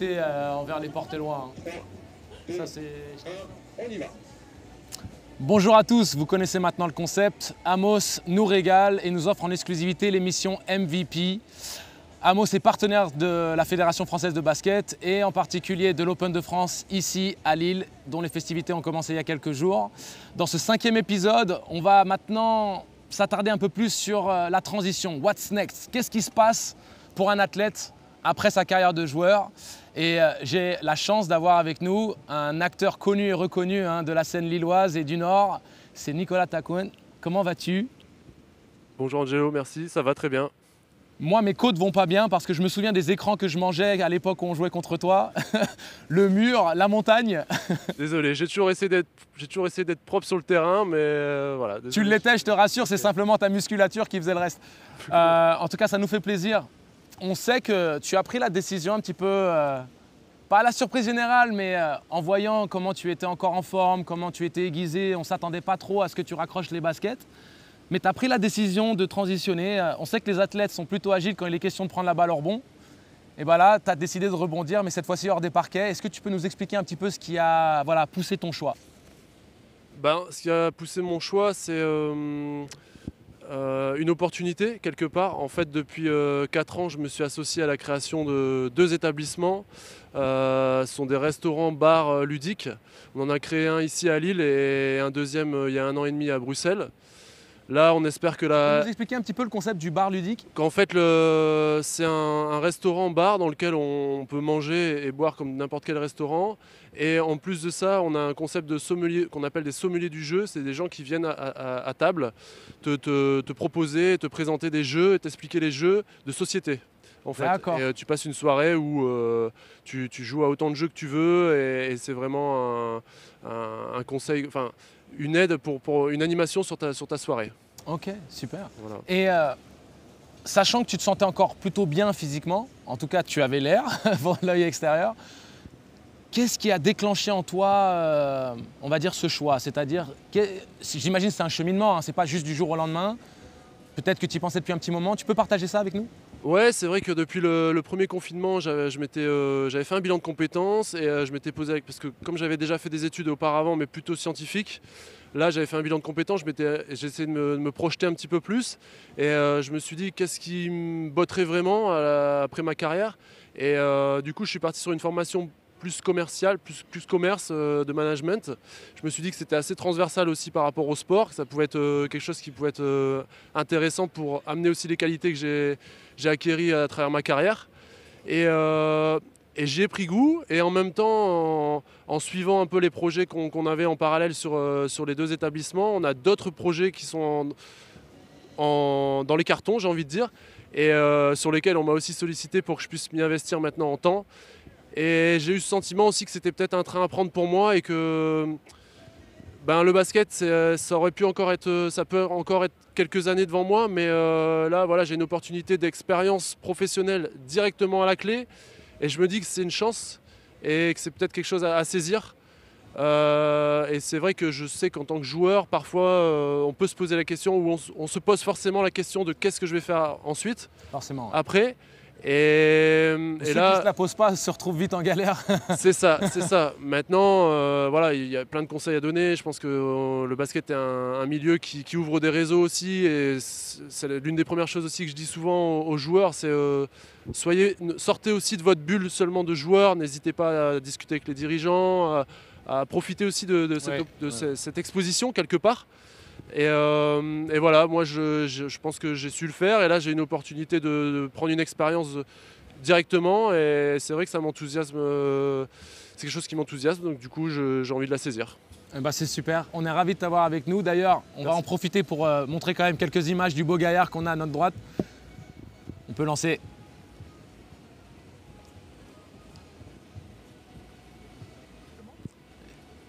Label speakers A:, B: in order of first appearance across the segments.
A: respecté envers les Portellois. Ça, c'est...
B: On y va.
A: Bonjour à tous, vous connaissez maintenant le concept. Amos nous régale et nous offre en exclusivité l'émission MVP. Amos est partenaire de la Fédération française de basket et en particulier de l'Open de France ici à Lille, dont les festivités ont commencé il y a quelques jours. Dans ce 5e épisode, on va maintenant s'attarder un peu plus sur la transition. What's next? Qu'est-ce qui se passe pour un athlète après sa carrière de joueur? Et j'ai la chance d'avoir avec nous un acteur connu et reconnu de la scène lilloise et du Nord. C'est Nicolas Tacoun. Comment vas-tu?
C: Bonjour Angelo, merci, ça va très bien.
A: Moi, mes côtes vont pas bien parce que je me souviens des écrans que je mangeais à l'époque où on jouait contre toi. Le mur, la montagne.
C: Désolé, j'ai toujours essayé d'être propre sur le terrain, mais voilà. Désolé.
A: Tu l'étais, je te rassure, c'est simplement ta musculature qui faisait le reste. En tout cas, ça nous fait plaisir. On sait que tu as pris la décision un petit peu, pas à la surprise générale, mais en voyant comment tu étais encore en forme, comment tu étais aiguisé, on ne s'attendait pas trop à ce que tu raccroches les baskets. Mais tu as pris la décision de transitionner. On sait que les athlètes sont plutôt agiles quand il est question de prendre la balle hors rebond. Et bien là, tu as décidé de rebondir, mais cette fois-ci hors des parquets. Est-ce que tu peux nous expliquer un petit peu ce qui a poussé ton choix?
C: Ce qui a poussé mon choix, c'est une opportunité quelque part. En fait, depuis 4 ans, je me suis associé à la création de 2 établissements. Ce sont des restaurants, bars ludiques. On en a créé un ici à Lille et un deuxième il y a 1 an et demi à Bruxelles. Là, on espère que
A: Tu peux nous expliquer un petit peu le concept du bar ludique?
C: qu'en fait, c'est un restaurant-bar dans lequel on peut manger et boire comme n'importe quel restaurant. Et en plus de ça, on a un concept de sommelier qu'on appelle des sommeliers du jeu. C'est des gens qui viennent à table te proposer, te présenter des jeux et t'expliquer les jeux de société. En fait. Et, tu passes une soirée où tu joues à autant de jeux que tu veux et c'est vraiment un conseil, enfin une aide pour une animation sur ta soirée.
A: Ok, super.
C: Voilà.
A: Et sachant que tu te sentais encore plutôt bien physiquement, en tout cas tu avais l'air pour l'œil extérieur, qu'est-ce qui a déclenché en toi, on va dire, ce choix? C'est-à-dire, j'imagine que c'est un cheminement, c'est pas juste du jour au lendemain. Peut-être que tu y pensais depuis un petit moment. Tu peux partager ça avec nous?
C: Ouais, c'est vrai que depuis le premier confinement, j'avais fait un bilan de compétences et je m'étais posé parce que comme j'avais déjà fait des études auparavant, mais plutôt scientifiques, là j'avais fait un bilan de compétences, j'ai essayé de me projeter un petit peu plus et je me suis dit qu'est-ce qui me botterait vraiment après ma carrière et du coup je suis parti sur une formation plus commercial, plus commerce de management. Je me suis dit que c'était assez transversal aussi par rapport au sport, que ça pouvait être quelque chose qui pouvait être intéressant pour amener aussi les qualités que j'ai acquéries à travers ma carrière. Et j'y ai pris goût et en même temps, en suivant un peu les projets qu'on avait en parallèle sur les 2 établissements, on a d'autres projets qui sont dans les cartons, j'ai envie de dire, et sur lesquels on m'a aussi sollicité pour que je puisse m'y investir maintenant en temps. Et j'ai eu ce sentiment aussi que c'était peut-être un train à prendre pour moi et que le basket, ça peut encore être quelques années devant moi, mais là voilà, j'ai une opportunité d'expérience professionnelle directement à la clé et je me dis que c'est une chance et que c'est peut-être quelque chose à saisir. Et c'est vrai que je sais qu'en tant que joueur, parfois on peut se poser la question ou on se pose forcément la question de qu'est-ce que je vais faire ensuite,
A: forcément, ouais.
C: après.
A: Et ceux qui ne se la posent pas se retrouvent vite en galère.
C: C'est ça. Maintenant, voilà, il y a plein de conseils à donner. Je pense que le basket est un milieu qui ouvre des réseaux aussi. Et c'est l'une des premières choses aussi que je dis souvent aux joueurs, c'est sortez aussi de votre bulle seulement de joueurs. N'hésitez pas à discuter avec les dirigeants, à profiter aussi de cette exposition quelque part. Et voilà, moi je pense que j'ai su le faire et là j'ai une opportunité de prendre une expérience directement et c'est vrai que ça m'enthousiasme, c'est quelque chose qui m'enthousiasme donc du coup j'ai envie de la saisir.
A: C'est super, on est ravis de t'avoir avec nous. D'ailleurs, on va en profiter pour montrer quand même quelques images du beau gaillard qu'on a à notre droite. On peut lancer.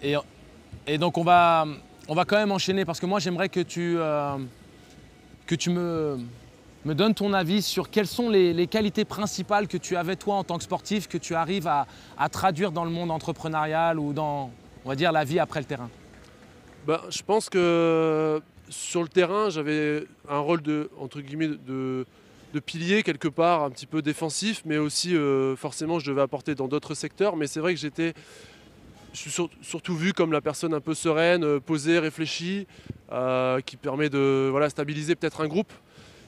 A: Et donc on va quand même enchaîner parce que moi j'aimerais que tu me donnes ton avis sur quelles sont les qualités principales que tu avais toi en tant que sportif, que tu arrives à traduire dans le monde entrepreneurial ou dans, on va dire, la vie après le terrain.
C: Je pense que sur le terrain, j'avais un rôle entre guillemets, de pilier quelque part, un petit peu défensif, mais aussi forcément je devais apporter dans d'autres secteurs. Mais c'est vrai que je suis surtout vu comme la personne un peu sereine, posée, réfléchie, qui permet de stabiliser peut-être un groupe.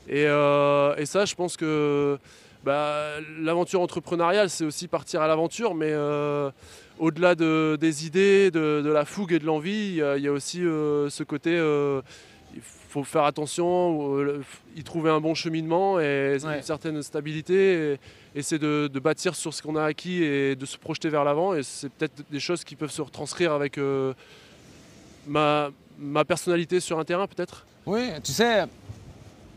C: Et ça, je pense que l'aventure entrepreneuriale, c'est aussi partir à l'aventure, mais au-delà des idées, de la fougue et de l'envie, il y a aussi ce côté, il faut faire attention, y trouver un bon cheminement et une certaine stabilité, et c'est de bâtir sur ce qu'on a acquis et de se projeter vers l'avant. Et c'est peut-être des choses qui peuvent se retranscrire avec ma personnalité sur un terrain, peut-être.
A: Oui, tu sais,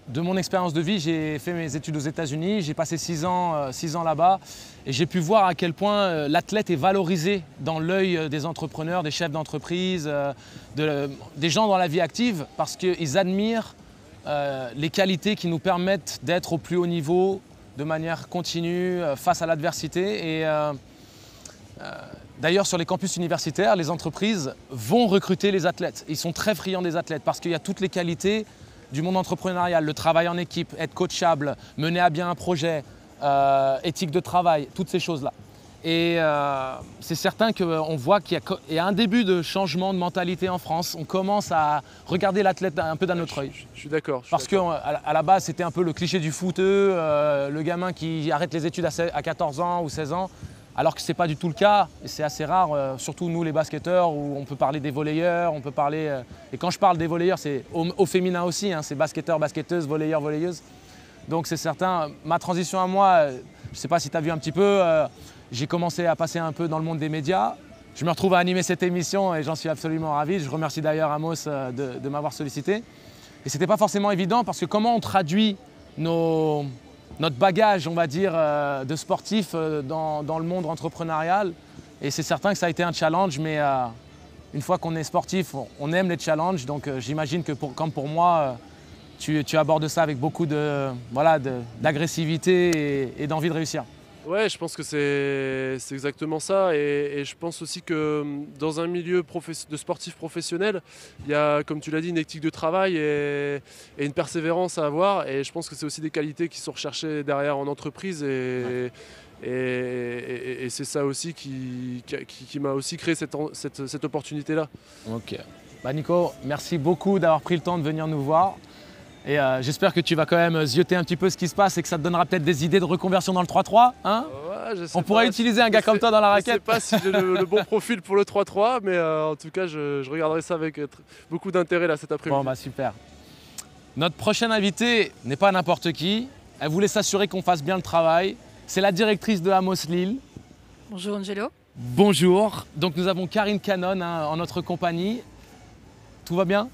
A: de mon expérience de vie, j'ai fait mes études aux États-Unis, j'ai passé 6 ans là-bas et j'ai pu voir à quel point l'athlète est valorisé dans l'œil des entrepreneurs, des chefs d'entreprise, des gens dans la vie active, parce qu'ils admirent les qualités qui nous permettent d'être au plus haut niveau de manière continue face à l'adversité. Et d'ailleurs, sur les campus universitaires, les entreprises vont recruter les athlètes. Ils sont très friands des athlètes parce qu'il y a toutes les qualités du monde entrepreneurial, le travail en équipe, être coachable, mener à bien un projet, éthique de travail, toutes ces choses-là. Et c'est certain qu'on voit qu'il y a un début de changement de mentalité en France. On commence à regarder l'athlète un peu d'un autre œil.
C: Je suis d'accord.
A: Parce qu'à la base, c'était un peu le cliché du footeux, le gamin qui arrête les études à 14 ans ou 16 ans. Alors que ce n'est pas du tout le cas, et c'est assez rare, surtout nous les basketteurs, où on peut parler des volleyeurs, on peut parler... et quand je parle des volleyeurs, c'est au féminin aussi, hein, c'est basketteurs, basketteuses, volleyeurs, volleyeuses. Donc c'est certain, ma transition à moi, je ne sais pas si tu as vu un petit peu, j'ai commencé à passer un peu dans le monde des médias. Je me retrouve à animer cette émission et j'en suis absolument ravi. Je remercie d'ailleurs Amos de m'avoir sollicité. Et ce n'était pas forcément évident parce que comment on traduit notre bagage, on va dire, de sportif dans le monde entrepreneurial. Et c'est certain que ça a été un challenge, mais une fois qu'on est sportif, on aime les challenges. Donc j'imagine que comme pour moi, tu abordes ça avec beaucoup d'agressivité et d'envie de réussir.
C: Ouais, je pense que c'est exactement ça. Et je pense aussi que dans un milieu de sportif professionnel, il y a, comme tu l'as dit, une éthique de travail et une persévérance à avoir. Et je pense que c'est aussi des qualités qui sont recherchées derrière en entreprise. Et c'est ça aussi qui m'a aussi créé cette opportunité-là.
A: Ok. Nico, merci beaucoup d'avoir pris le temps de venir nous voir. Et j'espère que tu vas quand même zioter un petit peu ce qui se passe et que ça te donnera peut-être des idées de reconversion dans le 3-3. Hein, on pourrait utiliser un gars comme toi dans la raquette.
C: Je ne sais pas si j'ai le bon profil pour le 3-3, mais en tout cas, je regarderai ça avec beaucoup d'intérêt là cet après-midi.
A: Bon, super. Notre prochaine invitée n'est pas n'importe qui. Elle voulait s'assurer qu'on fasse bien le travail. C'est la directrice de Amos Lille.
B: Bonjour Angelo.
A: Bonjour. Donc nous avons Karine Cannon en notre compagnie. Tout va bien ?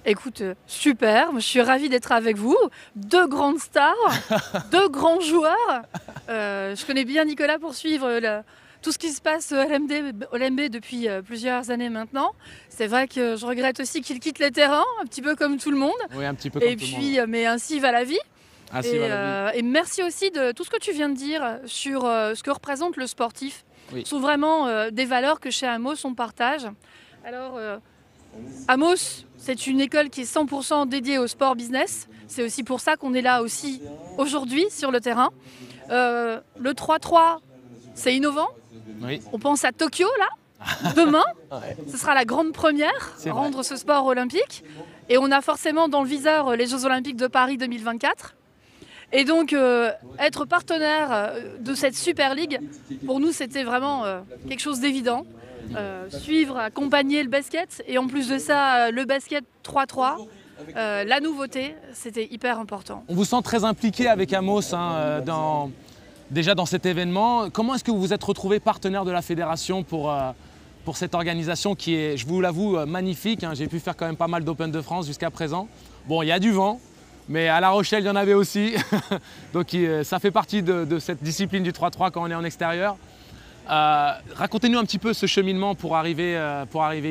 B: Écoute, super, je suis ravie d'être avec vous. 2 grandes stars, 2 grands joueurs. Je connais bien Nicolas pour suivre tout ce qui se passe au LMB depuis plusieurs années maintenant. C'est vrai que je regrette aussi qu'il quitte les terrains, un petit peu comme tout le monde.
A: Oui, un petit peu comme tout le monde.
B: Mais ainsi va la vie.
A: Et
B: merci aussi de tout ce que tu viens de dire sur ce que représente le sportif.
A: Oui.
B: Ce sont vraiment des valeurs que chez Amos on partage. Alors, Amos, c'est une école qui est 100% dédiée au sport business. C'est aussi pour ça qu'on est là aussi aujourd'hui sur le terrain. Le 3-3, c'est innovant.
A: Oui.
B: On pense à Tokyo, là, demain. Ouais. Ce sera la grande première, rendre ce sport olympique. Et on a forcément dans le viseur les Jeux Olympiques de Paris 2024. Et donc, être partenaire de cette Super League, pour nous, c'était vraiment quelque chose d'évident. Suivre, accompagner le basket et en plus de ça, le basket 3-3, la nouveauté, c'était hyper important.
A: On vous sent très impliqué avec Amos déjà dans cet événement. Comment est-ce que vous vous êtes retrouvé partenaire de la fédération pour cette organisation qui est, je vous l'avoue, magnifique, hein. J'ai pu faire quand même pas mal d'Open de France jusqu'à présent. Bon, il y a du vent, mais à La Rochelle, il y en avait aussi. Donc ça fait partie de cette discipline du 3-3 quand on est en extérieur. Racontez-nous un petit peu ce cheminement pour arriver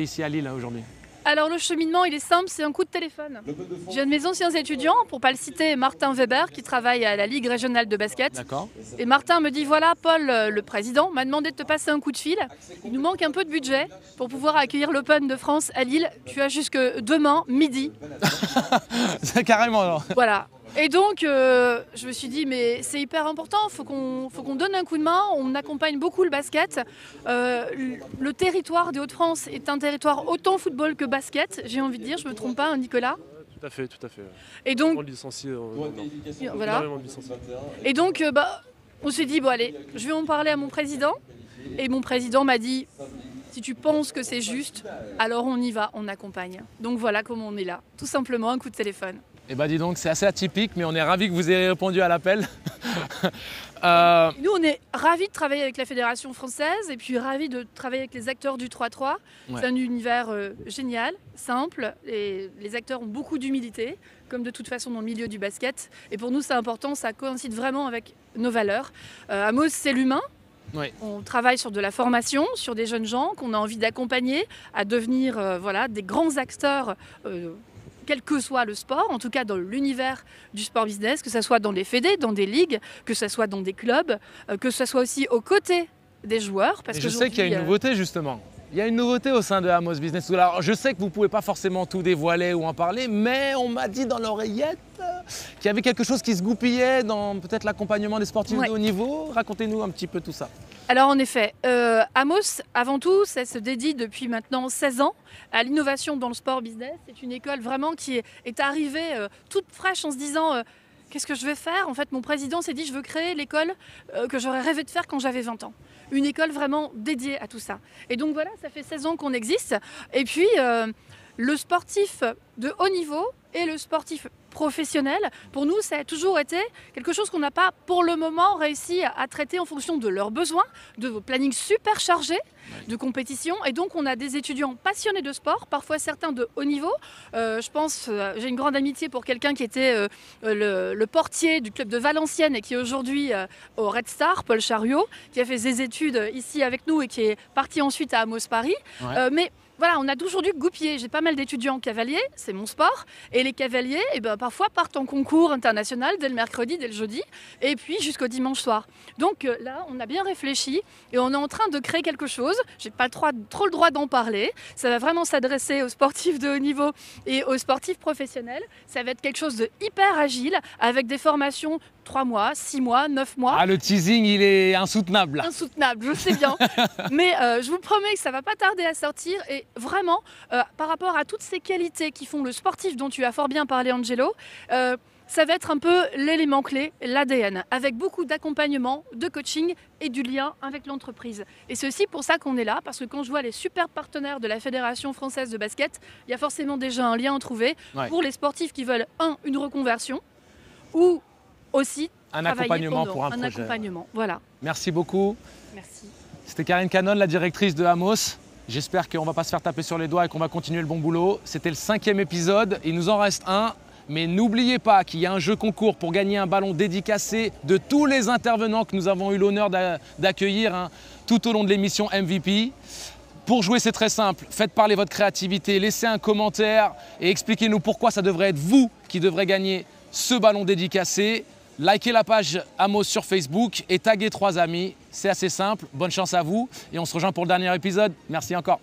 A: ici à Lille aujourd'hui.
B: Alors le cheminement, il est simple, c'est un coup de téléphone. J'ai un de mes anciens étudiants, pour ne pas le citer, Martin Weber, qui travaille à la Ligue régionale de basket.
A: D'accord.
B: Et Martin me dit, voilà, Paul, le président, m'a demandé de te passer un coup de fil. Il nous manque un peu de budget pour pouvoir accueillir l'Open de France à Lille. Tu as jusque demain, midi.
A: C'est carrément alors.
B: Voilà. Et donc, je me suis dit, mais c'est hyper important, faut qu'on donne un coup de main, on accompagne beaucoup le basket. Le territoire des Hauts-de-France est un territoire autant football que basket, j'ai envie de dire, je me trompe pas, hein, Nicolas?
C: Tout à fait, tout à fait.
B: Et donc,
C: voilà.
B: Et donc, on s'est dit, bon allez, je vais en parler à mon président. Et mon président m'a dit, si tu penses que c'est juste, alors on y va, on accompagne. Donc voilà comment on est là, tout simplement un coup de téléphone.
A: Eh bien dis donc, c'est assez atypique, mais on est ravis que vous ayez répondu à l'appel.
B: Nous, on est ravis de travailler avec la Fédération française et puis ravis de travailler avec les acteurs du 3-3. Ouais. C'est un univers génial, simple, et les acteurs ont beaucoup d'humilité, comme de toute façon dans le milieu du basket. Et pour nous, c'est important, ça coïncide vraiment avec nos valeurs. Amos, c'est l'humain. Oui. On travaille sur de la formation, sur des jeunes gens qu'on a envie d'accompagner à devenir voilà, des grands acteurs quel que soit le sport, en tout cas dans l'univers du sport business, que ce soit dans des fédés, dans des ligues, que ce soit dans des clubs, que ce soit aussi aux côtés des joueurs.
A: Parce que je sais qu'il y a une nouveauté justement. Il y a une nouveauté au sein de Amos Business School. Alors, je sais que vous ne pouvez pas forcément tout dévoiler ou en parler, mais on m'a dit dans l'oreillette qu'il y avait quelque chose qui se goupillait dans peut-être l'accompagnement des sportifs de haut niveau. Racontez-nous un petit peu tout ça.
B: Alors en effet, Amos, avant tout, ça se dédie depuis maintenant 16 ans à l'innovation dans le sport business. C'est une école vraiment qui est arrivée toute fraîche en se disant qu'est-ce que je vais faire? En fait, mon président s'est dit je veux créer l'école que j'aurais rêvé de faire quand j'avais 20 ans. Une école vraiment dédiée à tout ça. Et donc voilà, ça fait 16 ans qu'on existe. Et puis, le sportif de haut niveau et le sportif professionnel, pour nous, ça a toujours été quelque chose qu'on n'a pas, pour le moment, réussi à traiter en fonction de leurs besoins, de vos plannings super chargés de compétition. Et donc, on a des étudiants passionnés de sport, parfois certains de haut niveau. Je pense, j'ai une grande amitié pour quelqu'un qui était le portier du club de Valenciennes et qui est aujourd'hui au Red Star, Paul Chariot, qui a fait ses études ici avec nous et qui est parti ensuite à Amos Paris. Ouais. Mais voilà, on a toujours dû goupiller. J'ai pas mal d'étudiants cavaliers, c'est mon sport. Et les cavaliers, parfois partent en concours international dès le mercredi, dès le jeudi, et puis jusqu'au dimanche soir. Donc là, on a bien réfléchi et on est en train de créer quelque chose. J'ai pas trop le droit d'en parler. Ça va vraiment s'adresser aux sportifs de haut niveau et aux sportifs professionnels. Ça va être quelque chose de hyper agile, avec des formations 3 mois, 6 mois, 9 mois.
A: Ah, le teasing, il est insoutenable.
B: Insoutenable, je sais bien. Mais je vous promets que ça va pas tarder à sortir. Et vraiment, par rapport à toutes ces qualités qui font le sportif dont tu as fort bien parlé, Angelo, ça va être un peu l'élément clé, l'ADN, avec beaucoup d'accompagnement, de coaching et du lien avec l'entreprise. Et c'est aussi pour ça qu'on est là, parce que quand je vois les super partenaires de la Fédération française de basket, il y a forcément déjà un lien à trouver pour les sportifs qui veulent, une reconversion, ou aussi
A: un accompagnement pour un projet.
B: Accompagnement, voilà.
A: Merci beaucoup.
B: Merci.
A: C'était Karine Cannon, la directrice de Amos. J'espère qu'on ne va pas se faire taper sur les doigts et qu'on va continuer le bon boulot. C'était le 5e épisode, il nous en reste un. Mais n'oubliez pas qu'il y a un jeu concours pour gagner un ballon dédicacé de tous les intervenants que nous avons eu l'honneur d'accueillir tout au long de l'émission MVP. Pour jouer, c'est très simple. Faites parler votre créativité, laissez un commentaire et expliquez-nous pourquoi ça devrait être vous qui devrez gagner ce ballon dédicacé. Likez la page Amos sur Facebook et taguez 3 amis. C'est assez simple. Bonne chance à vous et on se rejoint pour le dernier épisode. Merci encore.